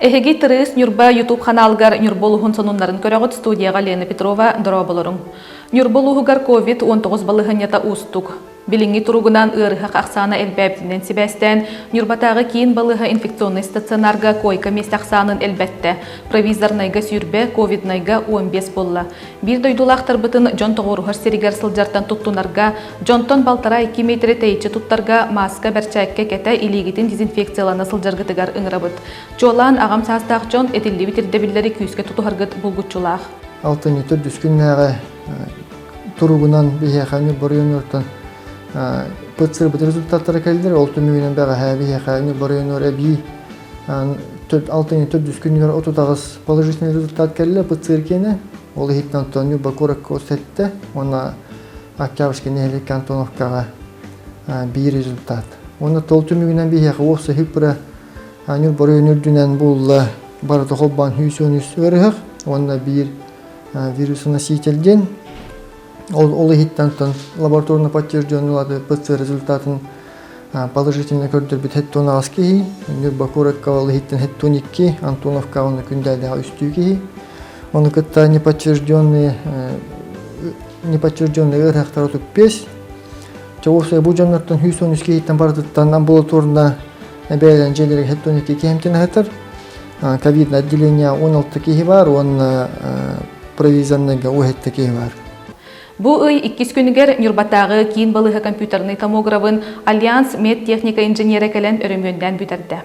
Эһеги тырыс Нюрба YouTube каналгар Нюрболуһун сонуннарын көрөгөт студияга Лена Петрова дороболорун. Нюрболуһугар COVID-19 балыһынята устук. Билинги туругунан ырыха аксана элбәбинен сибәстән Нюрбатагы кийин балыһы инфекционный стационарга койка местаксанын элбәтте. Провизорнайга сүйрбе COVID-найга 15 болла. Бир дойдулактар бытын жон тогорухар серигер сылжартан туттунарга, жонтон балтара 2 метр тейче туттарга маска берчәккә кәтә илигитин дезинфекциялана сылжаргытыгар ыңрабыт. Жолан агам састак жон этилли битерде биллери күскә тутухаргыт булгучулах. Алтын итер дүскүннәгә туругунан бихәхәне борыйнортан пытсыр бит результаттары келдер. Ол түмүнен бага бихәхәне борыйнор әби алтын итер дүскүннәгә отутагыз положительный результат келде пытсыр кене. Ол хиттан тону бакорак көрсәтте. Она Октябрьский нәһәле кантоновкага бир результат. Оны тол түмүнен бихәхә осы хипра аныр борыйнор дүнән булла барды холбан хүсөнүс өрөх. Оны бир вирус носителден ол хиттантан лабораторно подтвержденный ПЦР результатын положительно көрдөр бит хеттонавский Нюрбакуракка ол хиттен хеттоникки Антоновка оны күндәле үстүги оны кытта неподтвержденный ырахтар 5 чоусы бу жаннаттан хүсөнүске хиттен бардыттан амбулаторна бәйлән желере хеттоникки кемтен хатыр ковидное отделение 16 киһи бар он провизорныйга уһетте киһи бар. Бу ый 2 күнүгер Нюрбатагы кийин балыһы компьютерный томографын Альянс медтехника инженері келен өрөмгөндөн бүтәрде.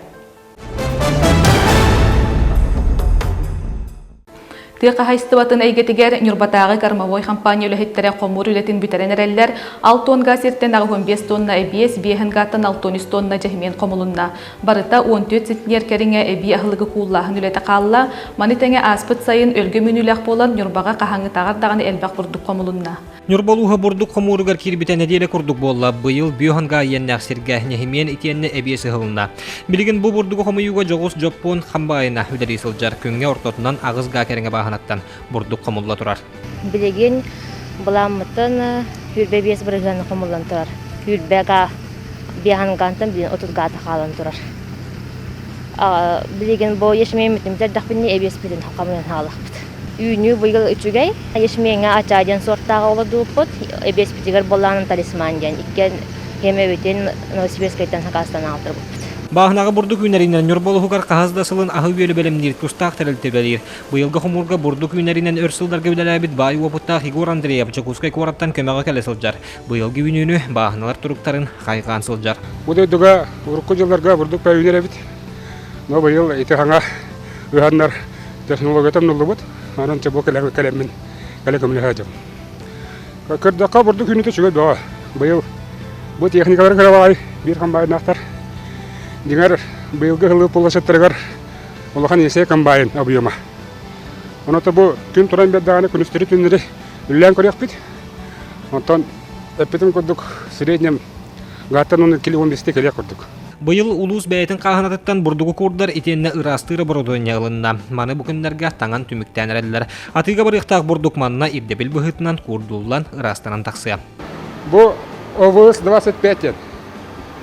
Тыга хайстыбатын әйгетигер Нюрбатагы кормовой компания үләһеттере комур үлетин бүтәрен эрелләр 6 тонга сирттен 15 тонна эбиес биһен гаттан 6 тонна жахмен комулунна барыта 14 центнер кериңе эби ахлыгы кууллаһын үлете калла манитеңе аспыт сайын өлгө мүнүләк болан Нюрбага кахаңы тагардаганы элбак бурдук комулунна. Нюрболуха бурдук комуругар кирбитен неделе курдук болла. Быйыл биоханга яннак сирге нехимен итенне эбиеси хылына. Билигин бу бурдук комуюга жогус жоппун хамбайына үдери сылжар күнгө ортотунан агызга кереңе баханаттан бурдук комулла турар. Билигин буламмытын хүрбе бес бирганы комуллан турар. Хүрбега биохангантан бин 30 гата халан турар. Билигин бу ешмемитим дакпинни эбиес биден хамын халакпыт. Үйнү быйыл үчүгэй ешмеңе ачаден сорттагы олодуппут эбес питигер болланын талисман ден иккен хемебетин Новосибирскайдан Хакастан алдырбыт. Баахнага бурдук үнәринен Нюрболугар каһаздасылын ахы бөлү белемнир тустак терелтебелир. Быйылгы хумурга бурдук үнәринен өрсылдарга билелебит бай опуттак Егор Андреев Чекускай кураттан көмөгө келе сылжар. Быйылгы үнүнү баахналар туруктарын кайган сылжар. Будайдыга урукку жылдарга бурдук пәйүнеребит. Но быйыл итехаңа ыханнар технологиятан нуллубут. Анан чабо келеммен келекемне хажам. Кырдака бурдук үнүтө чыгып баа. Быйыл бу техникалар кырабай бир комбайнактар. Дигәр быйылгы хылы полошаттыргар улахан есе комбайн объема. Оното бу күн туран беддаганы күнүстөрү түннери үллән көрөк бит. Онтон эпитен курдук среднем гаттан 15 келек курдук. Быйыл улус бәйтин каханатыттан бурдугу курдар итенне ырастыры бородоньялынна. Маны бүкүннәргә таңан түмүктән эрелләр. Атыга барыктак бурдук манна ибдебил быһытынан курдуллан ырастанан таксыя. Бу ОВС 25.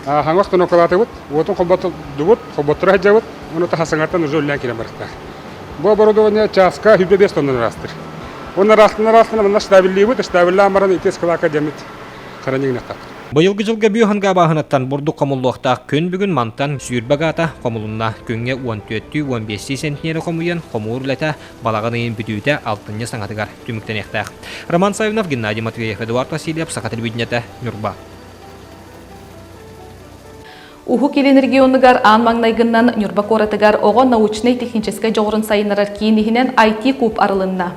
Хаңвактан окалатыбыт, отун хоботу дубут, хоботтура хаджабыт, оны тахасаңаттан уже үллән килен барыкта. Бу оборудование часка 5 тонна растыр. Оны растына мына стабиллибыт, стабилла амаран итес кылака демит. Харанигнактак. Быйылгы жылга биоханга бааханаттан бурдук комуллуакта күн бүгүн мантан сүйүрбагата комулунна күнгө 14-15 сентнери комуян комуурлата балаганын бүтүүтэ 6 саңатыгар түмүктенектак. Роман Савинов, Геннадий Матвеев, Эдуард Васильев, Саха телевидениете, Нюрба. Уху келен регионыгар ан маңнайгыннан Нюрба коратыгар ого научный технический жогорун сайынарар кийинихинен IT куб арылынна.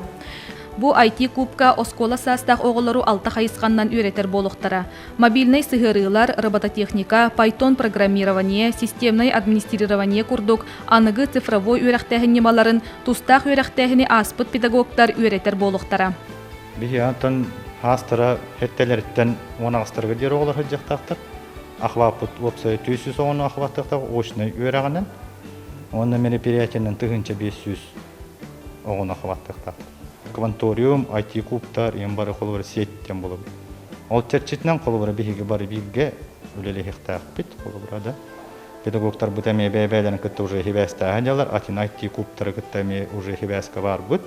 Бу IT кубка оскола састах оголору алты хайысқаннан үйретер болуқтара. Мобильный сыгырылар, робототехника, Python программирование, системный администрирование курдук, аныгы цифровой үйрәқтәхін немаларын, тустақ үйрәқтәхіні аспыт педагогтар үйретер болуқтара. Бихиантан хастара хеттелерттен онағыстырғы дер оғылар хүджақтақтыр. Ахвапыт опсай түйсіз оғыны ахваттықтақ очный үйрәғанын. Оны мероприятиянын тығынча 500 оғыны ахваттықтақ. Кванториум, IT кубтар, ем бары қолыбары сеттен болып. Ол терчетінен қолыбары бейгі бары бейге өлелі хектақ бет қолыбырада. педагогтар бутами бәбәләрен кытта уже хибәстә хәҗәләр, атин IT кубтары кытта ме уже хибәскә бар бут.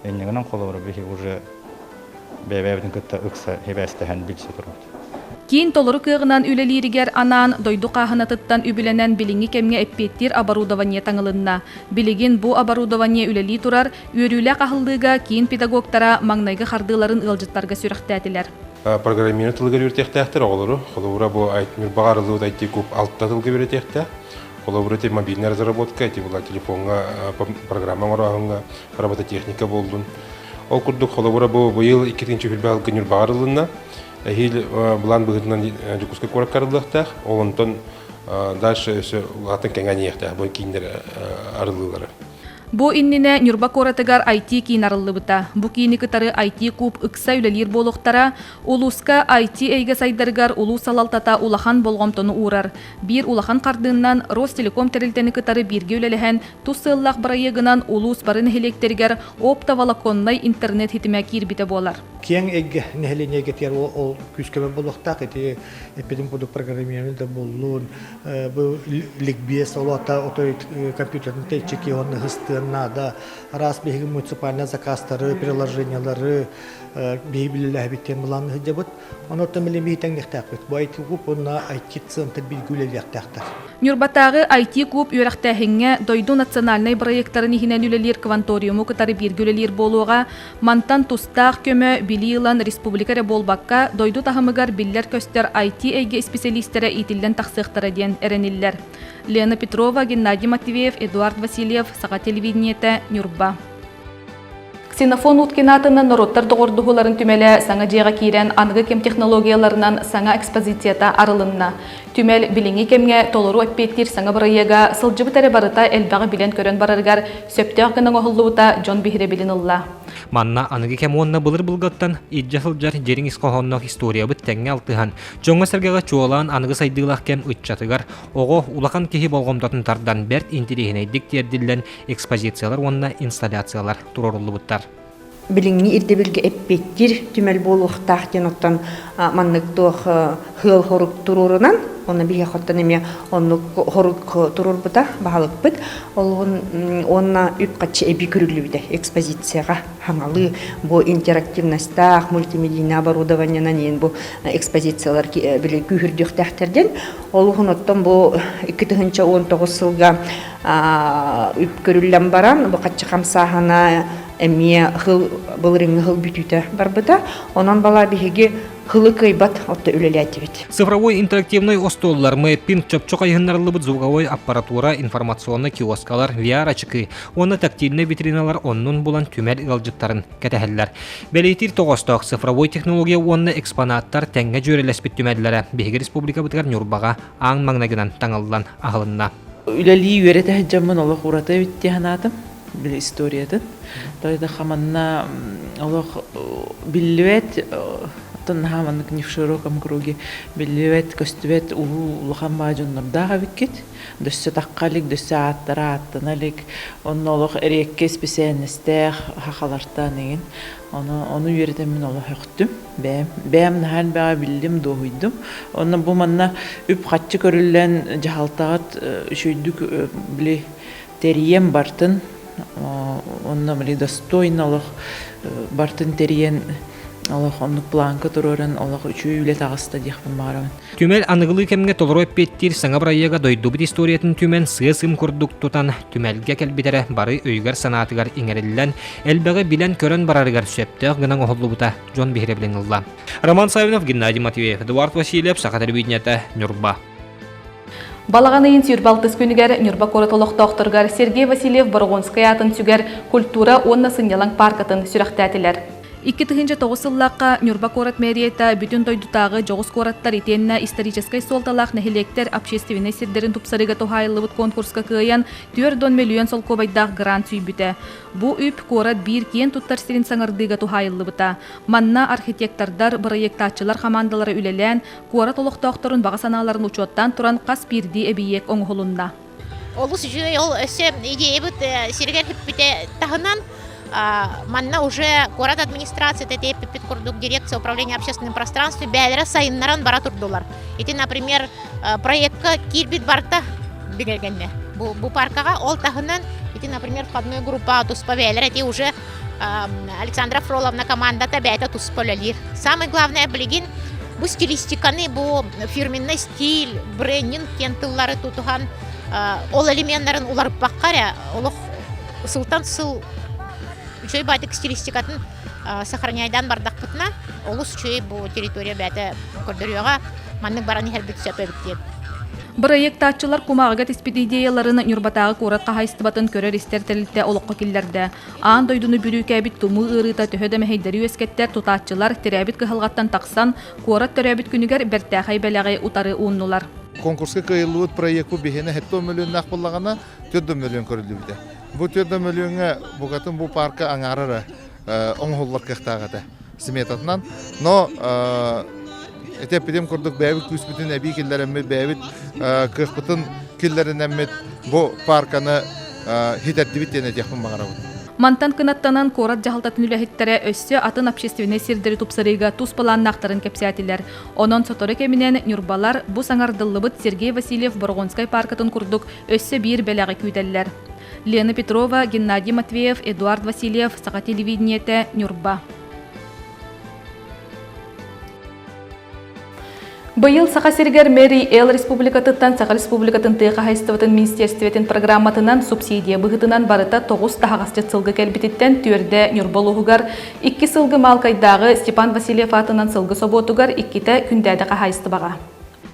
Эннегеннән коллары бихи уже бәбәбен кытта ыкса хибәстә һән билсе торды. Кийин толору кыгынан үлелиригер анаан дойду каахынатыттан үбүленен билиңи кемге эппеттир оборудование таңылынна. Билигин бу оборудование үлели турар, үйрүлэ кахылдыга кийин педагогтара маңнайгы хардыларын ылжыттарга сүрәхтәтилер. Программирование тылгы үртехтәхтер оғылыры. Холовра бу айтмир бағарылы дайти көп алтта тылгы үртехтә. Холовра те мобильная разработка, те була телефонга программа орагынга робототехника болдун. Ол курдук холовра бу быйыл 2-нче февраль күнүр бағарылына. Хил булан быгытнан жукуска корак карылыктах. Олонтон дальше латын кеңәниехтә бу киндер арылылары. Бу иннине Нюрба коратыгар IT кинарыллыбыта. Бу кини кытары IT куб ыкса үлелир болуктара, улуска IT эйге сайдаргар улу салалтата улахан болгомтону урар. Бир улахан кардыыннан Ростелеком терилтени кытары бирге үлелеген туссыллах барайыгынан улус барын хелектергер оптоволоконнай интернет хитиме кирбите болар. Кең эйге нехелене кетер ол күскебе болуктак эти эпидем продукт программирование боллун. Бу ликбез олата отой компьютерный течки он надо раз беги муниципальный заказтары, приложениялары бейбилелер биттен булан хыҗабыт. Аны тәмле битәң нихтәкбит. Бу IT куб на IT центр билгүлеләр тәхтә. Нюрбатагы IT куб үрәхтәһиңгә дойду национальный проекттарын иһинән үлелер кванториумы кытары биргүлелер болуга мантан тустак көмө билилан республикаре болбакка дойду тахымыгар биллер көстер IT эйге специалистлары итилдән тахсыктары дигән эренилләр. Лена Петрова, Геннадий Матвеев, Эдуард Васильев, Сага телевидениете, Нюрба. Ксенофон уткинатынан народтар доғырдығыларын түмелі саңа жеға кейрен аңғы кем технологияларынан саңа экспозицията арылынна. Түмел біліңі кемге толыру әппеттер саңа бұрайыға сылжыбы тәрі барыта әлбағы білен көрін барарғар сөптеғ гының оғылуыта Джон Бихре білін ұлла. Манна аңғы кем онна бұлыр бұлғаттан иджахылжар жерің исқоғоннақ история бұт тәңе алтыған. Жоңға сәргеға чуалан аңғы сайдығылақ кем үтчатығар. Оғы улақан кехи болғымдатын тардан бәрт интерегінейдік терділден экспозициялар онна инсталляциялар тұрорылы бұттар. Билинги ирдебилге эппеттир түмел болуктах деноттан манныктох хыл хорук турурунан оны бие хоттан эме онну хорук турурбута баалыкпыт онна үп качы эби көрүлүбүдө экспозицияга хаңалы бу интерактивностях мультимедийный оборудованиянан ен бу экспозициялар биле күхүрдүктахтерден олугуноттон бу 2019 жылга үп көрүллен баран бу качы камсахана эмие хыл былырыңы хыл бүтүтө барбыта онон бала биһиги хылы кыйбат отто үлелетибит. Цифровой интерактивный остоллар мэппин чөпчөк айгыннарлыбыт звуковой аппаратура, информационный киоскалар, VR очки, оны тактильный витриналар оннун булан түмер ылжыттарын кәтәһелләр. Белейтир тогосток цифровой технология онны экспонаттар тәңгә жөрелеспит түмәрләре Беги республика бытгар Нюрбага аң маңнагынан таңылдан агылынна. Үләли үйрәтә җамман Аллаһ урата битте ханатым. Бил историятын. Тойда хаманна Аллах биллет танхаманнык не в широком круге. Биллет костювет улхан баҗуннарда биккет. Дөссә таккалык, дөссә аттаратаналык. Он Аллах эрекке специальностях хахалартан еген. Onu үйрәтәмен Аллаһ хөктүм. Бәм һәр бә биллем дойдым. Оны бу манна үп хатчы көрүлгән җахалтагат шөйдүк биле терием бартын онна биле достойналык бартын териен Аллаһ онны планка туруран Аллаһ үчү үле тагыста дихман барам. Түмел аныгылы кемге толору эппеттир саңа брайыга дойду бит историятын түмен сыысым курдук тутан түмелге келбитере бары өйгөр санаатыгар иңереллен элбеге билен көрөн барарыгар сөптөк гынан оһоллубута Джон Бихре билен улла. Роман Савинов, Геннадий Матвеев, Эдуард Васильев, Сага телевидениете, Нюрба. Балаганайын сүйірбалтыз күнігер Нюрба коратолықтақтыргар Сергей Васильев Боргонская атын сүгер культура онна сынялан паркатын сүрәхтәтілер. 2009 жыллаққа Нюрба корат мэрията бүтін тойдутағы жоғыз кораттар итенна историческай солталақ нәхелектер общественный сирдерін тупсарыға тухайылыбыт конкурска кыян 4 миллион сол кобайдақ грант сүйбіті. Бу үп корат бір кен туттар сирин саңырдыға тухайылыбыта. Манна архитектордар, проектатчылар командалары үлелен, корат олықтақтырын баға саналарын учоттан туран қас бірді әбиек оңғылында. Олус жүй ол өсе идея бұд сиргер хиппіте тағынан манна уже город администрация теппит курдук дирекция управления общественным пространством бәлері сайыннаран бара турдулар. Ити, например, проектка кирбит барта бигергенне. Бу паркага ол тахынан ити, например, входной группа туспавелер, эти уже Александра Фроловна команда табайта тусполалир. Самое главное билигин бу стилистиканы, бу фирменный стиль, брендинг кентыллары тутуган ол элементтарын улар баккаря, олох сылтан сыл чөй байтык стилистикатын сохраняйдан бардакпытна, олус чөй бу территория бәте көрдөрүгө маннык бараны хербит сөпөбүт. Проекттачылар кумагыга теспит идеяларын Нюрбатагы куратка хайстыбатын көрөр истертелите олокко киллерде. Аан дойдуну бүрүүкәбит туму ырыта төһөдө мехейдери өскеттер тутаачылар терәбит кыһылгаттан таксан курат төрәбит күнүгер бертәхай бәләгы утары ууннулар. Конкурска кыйыллыбыт проекту бихене 7 миллион нақпыллагана 4 миллион көрүлүбүдө. Бу 4 миллионга бугатын бу парка аңарары оңголлар кыктагата сметатынан, но этепидем курдук бәбит күспүтүн әби киллерәмме бәбит кыхпытын киллеренәмме бу парканы хидәттибит дене техмин багарабыт. Мантан кынаттанан корат жахалтатын үләһиттере өссө атын общественный сирдери тупсарыга тус планнактарын кепсиатилер. Онон соторы кеминен Нюрбалар бу саңардыллыбыт Сергей Васильев Боргонскай паркатын курдук өссө бир бәләгы күйтәлләр. Лена Петрова, Геннадий Матвеев, Эдуард Васильев, Сака телевидениете, Нюрба. Быйыл Саха Сергер Мэри Эл Республикатыттан Саха Республикатын тыйға хайстыватын министерстветін программатынан субсидия бұғытынан барыта 9 тағасты сылғы кәлбететтен түрді Нюрболуғығар 2 сылғы малкайдағы Степан Васильев атынан сылғы соботуғар 2-те күндәді хайстыбаға.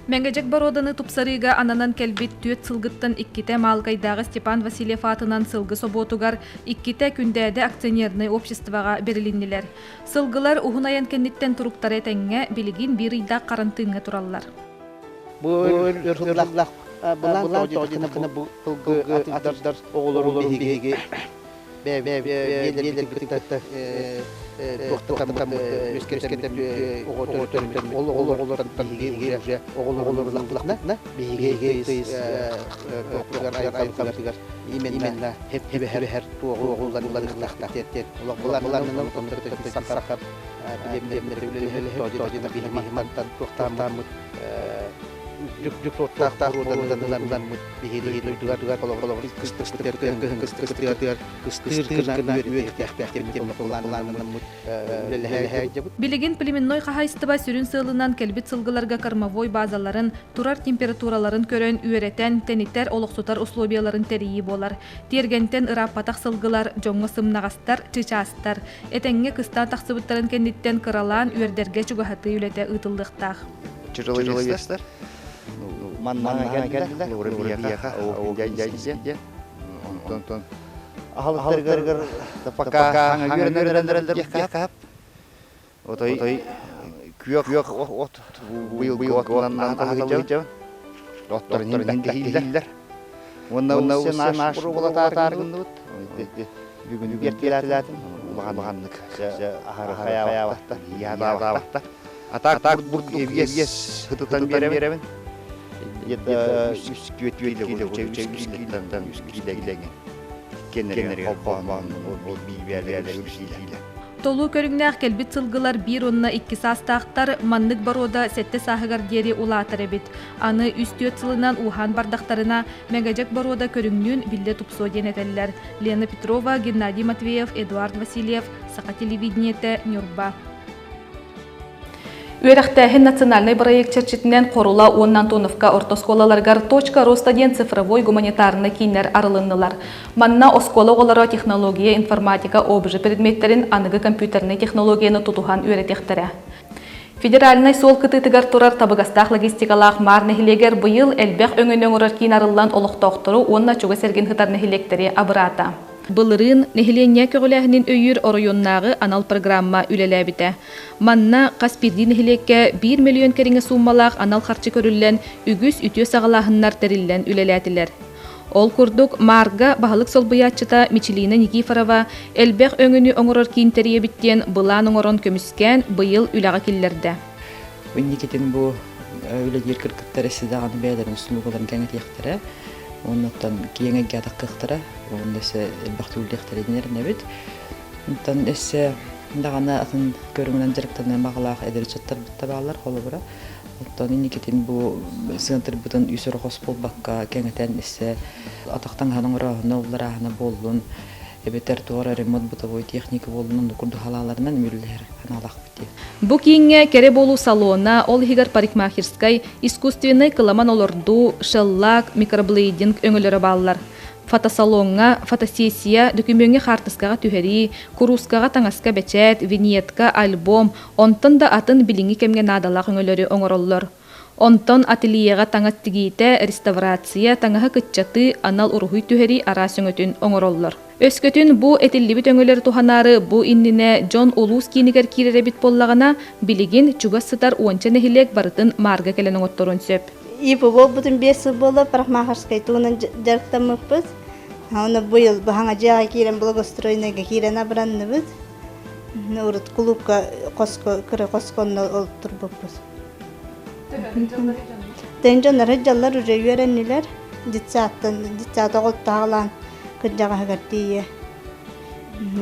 Мәңгәжек бароданы тупсарыга ананан кәлбет түйет сылгыттан 2-те малкайдағы Степан Васильев атынан сылғы соботуғар 2-те күндәді акционерный обществоға беріліннелер. Сылгылар уғынаян кәнеттен тұруқтары тәңге білігін бір үйда қарантыңға тұралылар. Бұл бұлан тоғыны бұл атырдар оғылыр бейгеге белер күттікті тоқтыққам өскерскетем оғытырын оғылырдан бейге оғылырлақлықна бейгеге тыйыз тоқтығар айқалқалығар именна хеп-хеп-хеп оғылдан лақлақтар бұларынан тоқтықты сақсақап білемдер тоғына беймахматтан тоқтамыт Жүк-жүк-тоқтақтар бейгелі дугар қолығылығыр Билигин племенной қағайстыба сүрін сылынан кәлбет сылғыларға кармавой базаларын, турар температураларын көрін үйретен, тәниттер олықсутар условияларын тәрейі болар. Тергентен ыраппатақ сылғылар, жоңғы сымнағастар, чычастар. Әтәңге қыстан тақсыбыттарын кәнеттен қыралан үйердерге чуғахаты үлеті ұтылдықтақ. Чужалыстар? Маннан келділер, урыбияға, оғылдайся. Ахалықтарғыр, пока хаңырын яқап. Отой күйек от бұйыл отынан аталығычау. Оттарын кейлдер. Онна сен ашқыр олатарғынды бұд. Бүгін ертеләтіләтін. Бұғандық. Ахары қаябақта, ядабақта. Атак бург евгес хытытан беремин. Где-то 3 кило, 3 кило. Кеннери холпан, бибиялер. Толу көрүңнәк кәлбит сылгылар 1-2 састақтар маннык барода сәтті сағығар дері улатыр әбет. Аны үстіет сылынан ухан бардақтарына мәгәжек барода көрүңнүн білді тупсо денетеллер. Лена Петрова, Геннадий Матвеев, Эдуард Васильев, Сака телевидениете, Нюрба. Үйрәқтәхін национальный проект черчетінен қорула 10 тоновка ортосколаларгар точка роста ден цифровой гуманитарны кейнер арылыннылар. Манна оскола олары технология, информатика, обжы предметтерін анығы компьютерный технологияны тутухан үйретектері. Федеральный сол кытытыгар турар табыгастақ логистикалақ мар нехилегер бұйыл әлбәқ өңінен ұрар кейін арылан олықтақтыру онна чуға серген хытар нехилектері абырата. Былырын нехилене көгіләхінен өйір оройоннағы анал программа үлеләбіті. Манна Қаспирди нехилекке 1 миллион кәріңі суммалақ анал қарчы көрілен үгіз үтіо сағалағыннар тәрілен үлеләтілер. Ол күрдік Марга бағылық солбыятчыта Мичелина Никифорова әлбәқ өңіні оңырыр кейін тәрие біттен бұлан оңырын көміскен бұйыл үләға келлерді. Өннекетін бұл үлелер кіркіттері сіздағаны бәлерін сұлуғыларын кәңір ектірі. Оннан киеңе гадак кыктыра, онда се бахты үлдехтерединер небит. Онтан эсе дагана атын көрүнгөн жарыктан багалак эдер чаттар табалар холобура. Оттан иникетин бу сыгынтыр бутын үсөр хоспол бакка кеңетен иссе атактан ханың рахына уларахына болдун. Эбетер туара ремонт бутовой техника болдун курду халаларынан мүллер аналак бити. Бу кийинге кере болуу салона ол хигар парикмахерскай искусственный кыламан олорду, шеллак, микроблейдинг өңөлөрө баллар. Фотосалонга, фотосессия, документге хартыскага түһери, курускага таңаска бечет, виньетка, альбом, онтон да атын билинги кемге надалак өңөлөрү оңороллор. Онтон ательега таңат тигите, реставрация, таңаха кытчаты, анал урухуй түһери арас өңөтүн оңороллор. Өскөтүн бу этиллибит өңөлөр туханары бу иннине Джон Улус кинигер киреребит боллагана билигин чугассытар уонча нехилек барытын марга келен оңотторун сөп. Ипу бутун бесы боло парикмахерской туунан жарыктамыкпыз. Аны быйыл бахаңа жага кирен благоустройныйга кирен абранныбыз. Урут клубка косконно олтурбуппуз. Тенжонлар жаллар уже үйренилер. Дитсаат оголтаалан кыджага хагартие.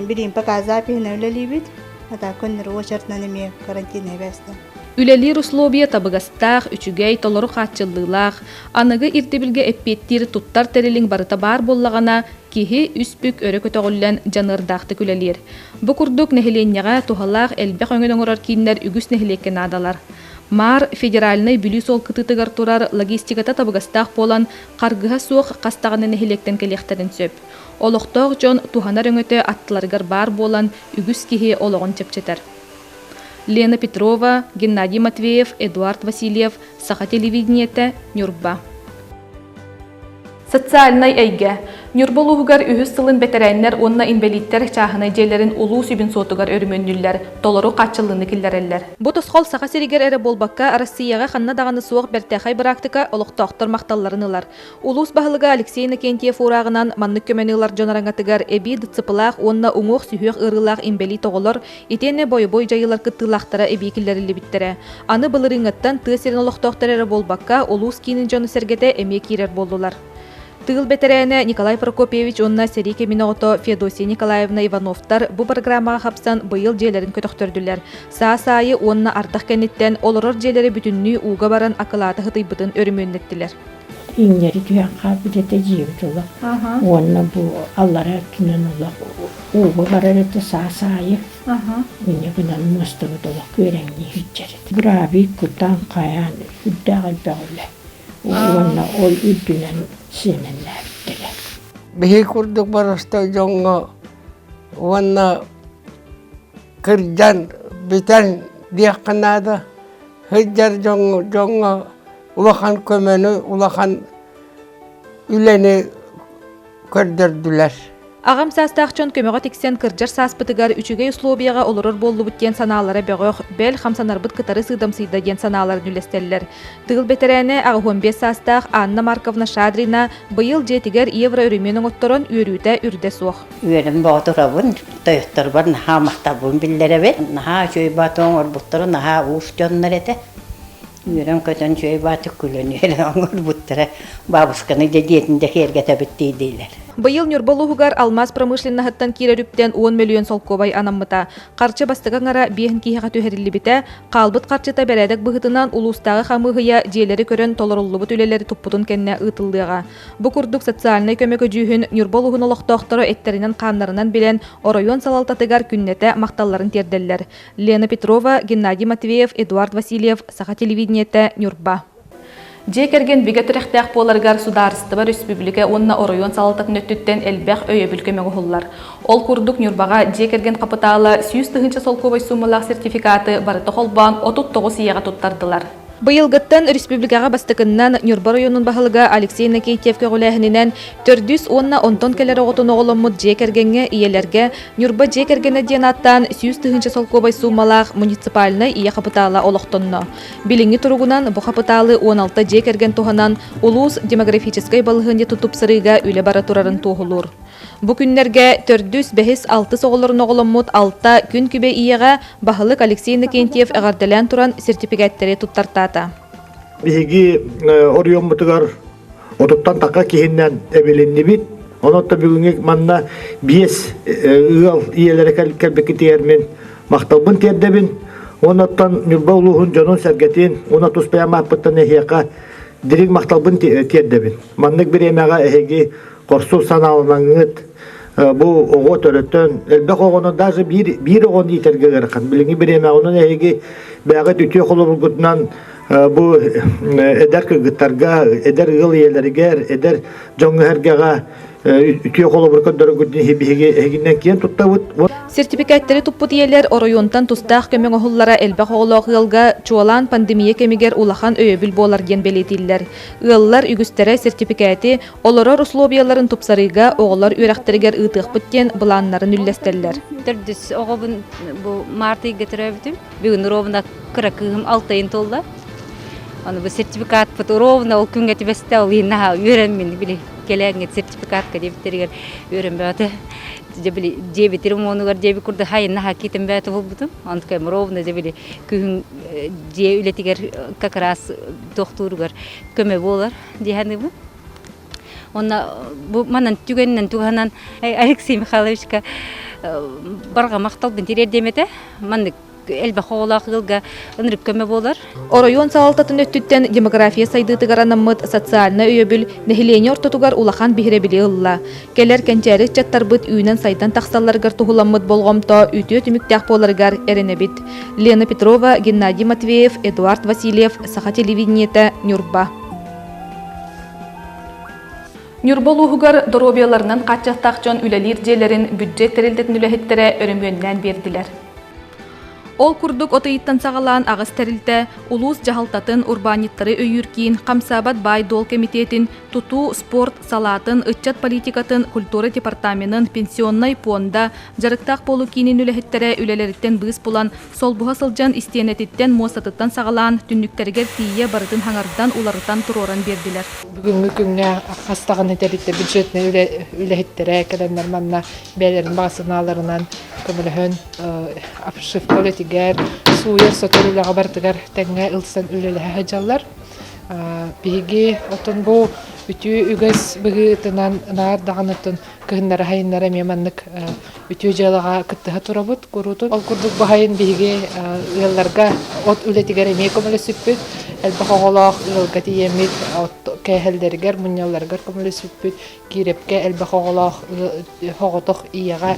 Билим пока запись навлелибит. Ата коннер очертнан эме карантинге бесте. Үлелир условия табыгастах, үчүгей толору хатчыллыылах, аныгы иртебилге эппеттир туттар терелин барыта бар боллагана кихи үспүк өрө көтөгүллен жанырдаахты күлелир. Бу курдук нехиленняга тухалаах элбек өңөнөңөрөр киндер үгүс нехилекке надалар. Мар федеральный бүлүс ол кытытыгар турар логистиката табыгастах болан каргыха суох кастаганы нехилектен келехтерин сөп. Олохтоох жон туханар өңөтө аттыларыгар бар болан үгүс кихи ологон чепчетер. Лена Петрова, Геннадий Матвеев, Эдуард Васильев, Саха телевидениете, Нюрба. Социальный эйге. Нюрболугар үһүс сылын бетерәннәр онна инвалидтер чахына жерлерин улуу сүбин сотугар өрмөннүлләр, толору катчыллыны киллереллер. Бу тосхол Саха серигер эре болбакка Россияга ханна даганы суак бертәхай практика олоктоктор макталларынылар. Улус баһылыга Алексей Накентьев урагынан маннык көмөнүлар жонараңатыгар эби дыцыпылах онна уңук сүйөк ырылах инвалид тоголор итене бой жайылар кыттылактара эби киллерилли биттере. Аны былырыңаттан тысерин олоктоктор эре болбакка улус кинин жону сергете эме кирер болдулар. Тыл бетерәне Николай Прокопьевич онна Серике Миното Федосия Николаевна Ивановтар бу программага хапсан быйыл жээлерин көтөктөрдүлөр. Саа-саайы онна артак кенеттен олорор жээлери бүтүннүү уга баран акылаты хытыйбытын өрүмөннеттилер. Иңнери туякка бүтете жийбитулу. Онна бу аллара түнөн уга барарыты саа-саайы. Ине гынан мустабытулу көрәңни хүччерет. Браби кутан каян үддәгәл бәгүле. Онна ол үддүнен сененләптелер. Бихи курдук бараста жоңго онна кыржан битен диякканада хыджар жоңго улахан көмөнү улахан үлени көрдөрдүлөр. Агам састаахчон көмөгө тиксен кыржар сааспытыгар үчүгей условияга олорор болду буттен санаалары бөгөк бел хамсанарбыт кытары сыдамсыйда ден санаалары дүлестеллер. Тыл бетерәне агы састаах Анна Марковна Шадрина быйыл жетигер евро өрүмөнүң отторон үрүтә үрдө суох. Үрем батырабын, тойттарбар наха мактабын биллеребе, наха чөй батон орбуттар, наха уш жоннарете. Үрем көтөн чөй баты күлөнөр оңор буттара бабушканы дедетинде хергете битти дейлер. Быйыл Нюрболугар алмаз промышленнахаттан кирерүптен 10 миллион солковай анаммыта. Карчы бастыгаңара биһин киһига түһериллибите, калбыт карчыта бередек быгытынан улустагы хамыгыя жээлери көрөн толоруллубут үлелери туппутун кенне ытылдыга. Бу курдук социальный көмөгө жүйүн Нюрболугун олоктооктору эттеринен каннарынан билен оройон салалтатыгар күннете макталларын терделлер. Лена Петрова, Геннадий Матвеев, Эдуард Васильев, Саха телевидениете, Нюрба. Жекерген биге түрехтәк боларгар сударыстыба республика онна оройон салататын өттүттен элбэх өйө бүлкемеге холлар. Ол курдук Нюрбага жекерген капиталы 100 тыгынча солковой суммалак сертификаты барыты холбан 39 сияга туттардылар. Быйылгыттан республикага бастыкыннан Нюрба районун баһылыга Алексей Накентьевке гулэһининен 410 келер оготун оголоммут жекергенге иелерге Нюрба жекергене диен аттан 100 тыгынча солковой суммалак муниципальный ия капиталы олохтонно. Билиңи туругунан бу капиталы 16 жекерген туханан улус демографической балыгын тутуп сырыга үле бара турарын туһулур. Бу күннерге 405-6 соголорун оголоммут 6 күн күбе ияга баһылык Алексей Накентьев агарделен туран сертификаттары туттартата. Биһиги оройон мутугар отуттан така киһиннен эбелиннибит. Онотта бүгүнгө манна биес ыал иелере келбеки тиермен макталбын тердебин. Онаттан Нюрба улуғын жонун сәргетин, она туспая маппыттан эхияқа дириг мақталбын тердебин. Маннык бір емеға эхеги корсу саналынаңыт, bu oğu töröttön elbek oğunu даже bir oğunu iterge gereken bilingi bir eme onun ehegi bağı tütüye kolu bulgutnan bu eder kırgıtlarga eder ığıl yerleriger eder jongu hergaga tütüye kolu bulgutları gudni heginden kiyen tuttavut. Sertifikаттары туппут иелер оройонтан тустаах көмөң оһуллара элбэх оголоох ылга чуалаан пандемия кемигер улахан өйөбүл буолар ген белетиллер. Ыллар үгүстере сертификаты олорор условияларын тупсарыга оголор үрәхтергер ытыахпыт ден булааннарын үллестеллер. Төрдүс огобун бу марты гетеребитим. Бүгүн ровна кыракыгым 6 айын толду. Аны бу сертификат бут ровна ол күнгө тибесте ол ина үйренмин били келеңге сертификатка дептергер үйренбөтө. Жебили жебитирим онугар жеби курда хайна хакитим бәті болбутум. Антка ровна жебили күн же үлетигер как раз доктургар көмө болар дегенди бу. Онна бу манан түгеннен туганан Алексей Михайловичка барга мактал бинтирер демете. Мандык элбе хоолак ылга ынрык көмө болар. Оройон саалтатын өттүттен демография сайдытыгаранаммыт социальна өйөбүл нехилене ортотугар улахан бихиребили ылла. Келер кенчәрик чаттарбыт үйнен сайдан тахсалларгар тухуламмыт болгомто үтүө түмүктәк боларгар эренебит. Лена Петрова, Геннадий Матвеев, Эдуард Васильев, Саха телевидениете, Нюрба. Нюрболугар доробияларынан каччактакчон үлелир жерлерин бюджет терилдетин үлехеттере өрөмгөннән бердилер. Ол курдук отыйттан сағалан ағыз тәрілті, улус жағалтатын урбаниттары өйіркейін, Қамсабат бай дол комитетин, туту спорт салатын, ытчат политикатын, культура департаментын, пенсионнай понда, жарықтақ болу кейінін үләхеттері үлелеріттен бұғыз болан, сол бұға сылжан истенетіттен мосатыттан сағалан, түнніктерге тие барытын хаңардан уларытан тұроран берділер. Бүгінгі күнге астаған етерітті бюджетіне үләхеттері кәлемдер манна бәлерін бағасыналарынан көміліхін апшыф политигер, суя соторулаға бартыгар тәңе ылсан үлелігі хәджалар. Биги отын бұл үтü үгіз бұғытынан нар дағанытын кығынлары хайынлары меманлық үтü жалаға күттіға тұрабыт көрутын. Ол күрдік бұхайын биги ұялларға от үлетігер емей көмілі сүппіт. Әлбіқ оғылақ ұялға тиемет кәйхелдергер, мұняларғар көмілі сүппіт. Кирепке әлбіқ оғылақ хоғытық ияға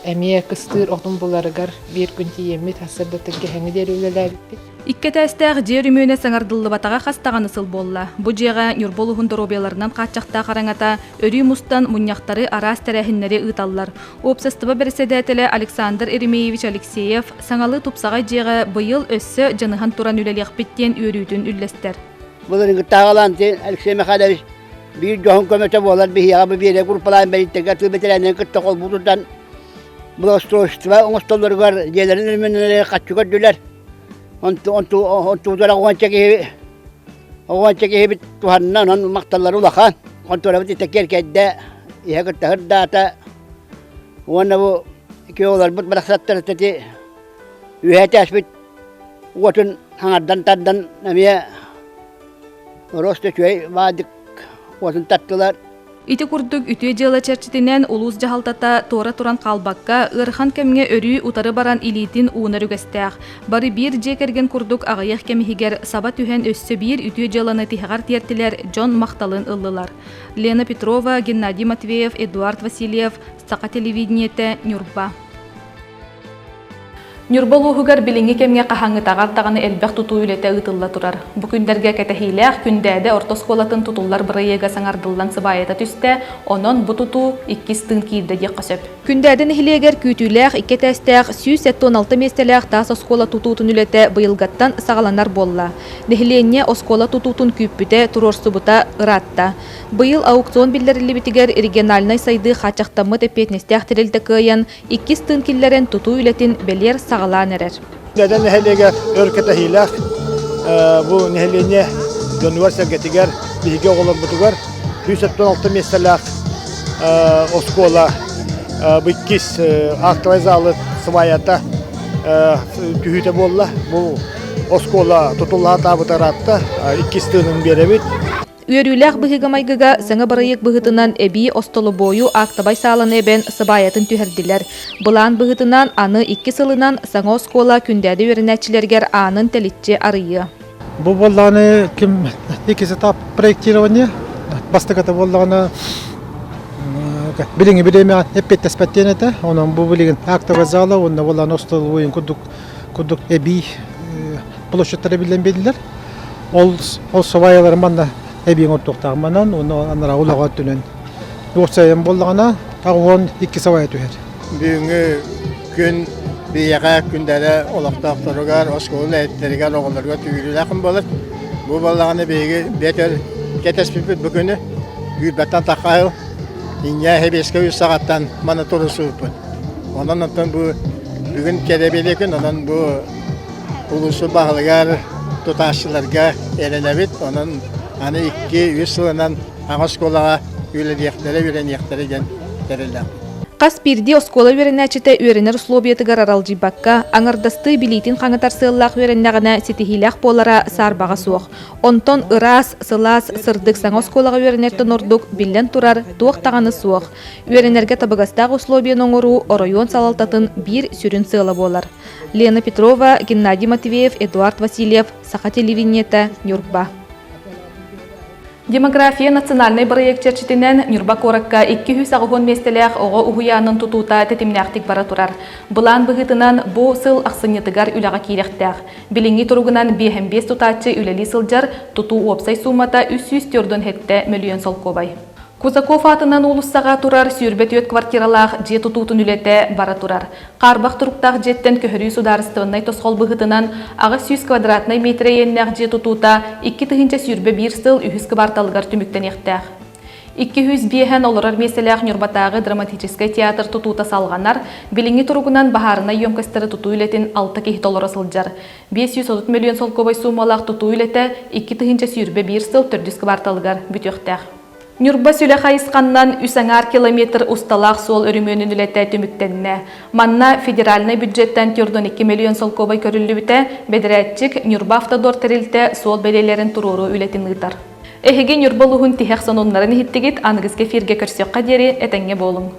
әмей кыстыр оғын бұларығар бір күн тиемет. Асырдатын кәхәңі дер үлеләбітпет. Иккетәстәг жер үмөне саңардылы батаға қастағаны сыл болла. Бұ жеға Нюрболуғын доробияларынан қатчақта қараңата өрі мұстан мұняқтары арас тәрәхіннері ұталлар. Опсастыба берседәтелі Александр Еремеевич Алексеев саңалы тұпсаға жеға бұйыл өссі жаныған туран үлелек біттен өрүйдің үллестер. Бұлырын күттағалан сен Алексей Михайлович bir жоғын көмөтө болар бихияға бұл бере группалайын бәліттерге тылбетерәнен күтті қол бұлдырдан бұл устройство оңыстолырғар жерлерін үрменелері қатшуға дүлер. Онтуудара оғанчаки бит туханнан он мақталлары улахан. Онтуара бит итекер кәдді иһәгітті хырдаата. Оны бұл кеолар бұт барақсаттар тәті үйәті әспет уғатын хаңардан таддан әмия росты чөй бадық уғатын таттылар. Ити курдук үтүе жылы черчитинен улус жахалтата тора туран қалбакка ырхан кемге өрү утары баран илитин уунар үгестәк. Бары бир жекерген курдук ағайық кемихигер саба түхен өссө бир үтүе жыланы тихагар тертилер Джон Мақталын ыллылар. Лена Петрова, Геннадий Матвеев, Эдуард Васильев, Сақа телевидениете, Нюрба. Нюрболуғығар біліңі кемге қахаңы тағар-тағаны әлбәқ тұту үлеті ұтылла тұрар. Бұ күндерге кәтәхейләқ күндәді ортосколатын тұтулар бірайеға саңардылдан сыбайета түсті, онын бұ тұту 2 стын кейді де қасып. Күндәді нәхілегер күйтіләқ 2 тәстәқ 116 местеләқ тас оскола тұтутын үлеті бұйылғаттан сағаланар болла. Нәхіленне оскола тұтутын күппіте тұрорсы бұта ұратта. Бұйыл аукцион білдерілі бітігер региональнай сайды қачақтамы тәпетнестәқ тірілді көйен 2 стын келлерін тұту үлетін бәлер сағалан әрер. Нәден нәхелеге өркеті хилақ, бұл нәхелене университет гетигер биһиге оголор бутугар 116 местеләк оскола биккис актовый залы сваята түһүтэ болла. Бұл оскола тутулла табытаратта 2 стынын беребит. Үөрүлэх быһыгамайгыга саңа барайык быһытынан эби остолу бою актабай салан эбен сыбаятын түһэрдилер. Былаан быһытынан аны 2 сылынан саңа оскола күндәді өрінәчілергер анын телитче арыйы. Бу болланы ким икisi тап проектирование бастыгата болланы билинги биреме эппеттеспеттен эте. Онун бу билигин актабай залы, онна болланы остолу бойын кудук эби площадьтары биленбедилер. Ол сыбаялар манна эбиң ортоктагы манан, оны анара улага түнен. Орсайын боллагана тагын 2 сыбая түһер. Бүгүнкү күн бияга күндәре олактактырыгар, осколы эттеригер оголорго түйүләкин болот. Бу баллаганы беги бетер кетеспит бүгүнү гүрбаттан такайыл. Инья хебеске 100 сагаттан мана турусуппут. Онан антан бу бүгүн керебелекин, онан бу улусу багылыгар туташчыларга эленебит. Онан аны 2-3 сылынан аңосколага үйренияктары ген терелдә. Қас пирди оскола өренәчете өренер условиятыгар аралжибакка, аңардасты билитин қаңытар сыллақ өреннәғына сетихилях болара сарбаға суық. Онтон ырас, сылас, сырдық саңа осколаға өренерттен ордук билен турар туық тағаны суық. Өренерге табығастағы условиян оңыру оройон салалтатын бір сүрін сыла болар. Лена Петрова, Геннадий Матвеев, Эдуард Васильев, Саха телевидениета, Нюрба. Демография национальный проект черчетинен Нюрба коракка 200 ағығын местелек оғы ұғыянын тұтута тетімнәқтік бара турар. Бұлан бұғытынан бұ сыл ақсынетігар үлаға кейлектәқ. Біліңі тұрғынан 5 тұтатчы үләлі сылжар тұту опсай сумата 300 түрден хетті миллион сол кобай. Кузаков атынан улуссаға турар сүйірбет өт квартиралақ же тұтутын үлеті бара турар. Қарбақ тұрықтақ жеттен көхірі сударыстығынай тосқол бұғытынан ағы 100 квадратнай метре еннәқ же тұтута 2 тұхынча сүйірбе 1 сыл үхіскі барталығар түміктен ектәқ. 200 бейхен олырар меселәқ Нюрбатағы драматический театр тұтута салғанар, біліңі тұрғынан бағарына емкастары тұту үлетін 6 кейт олыра сылджар. 530 миллион сол көбай сумалақ тұту үлеті 2 тұхынча сүйірбе 1 сыл түрдіскі барталығар бүтіқтәқ. Нюрба сүлі қайысқаннан 3 километр усталақ сол өріменін үлетті түміктеніне. Манна федеральный бюджеттен түрден 2 миллион сол көбай көрілі біті, бедірәтчік Нюрба автодор тәрілті сол бәлелерін тұруру үлетін ұйтар. Эхеге Нюрба лұғын тихек сонунларын хиттігіт анығызге фирге көрсеққа дері әтәңе болың.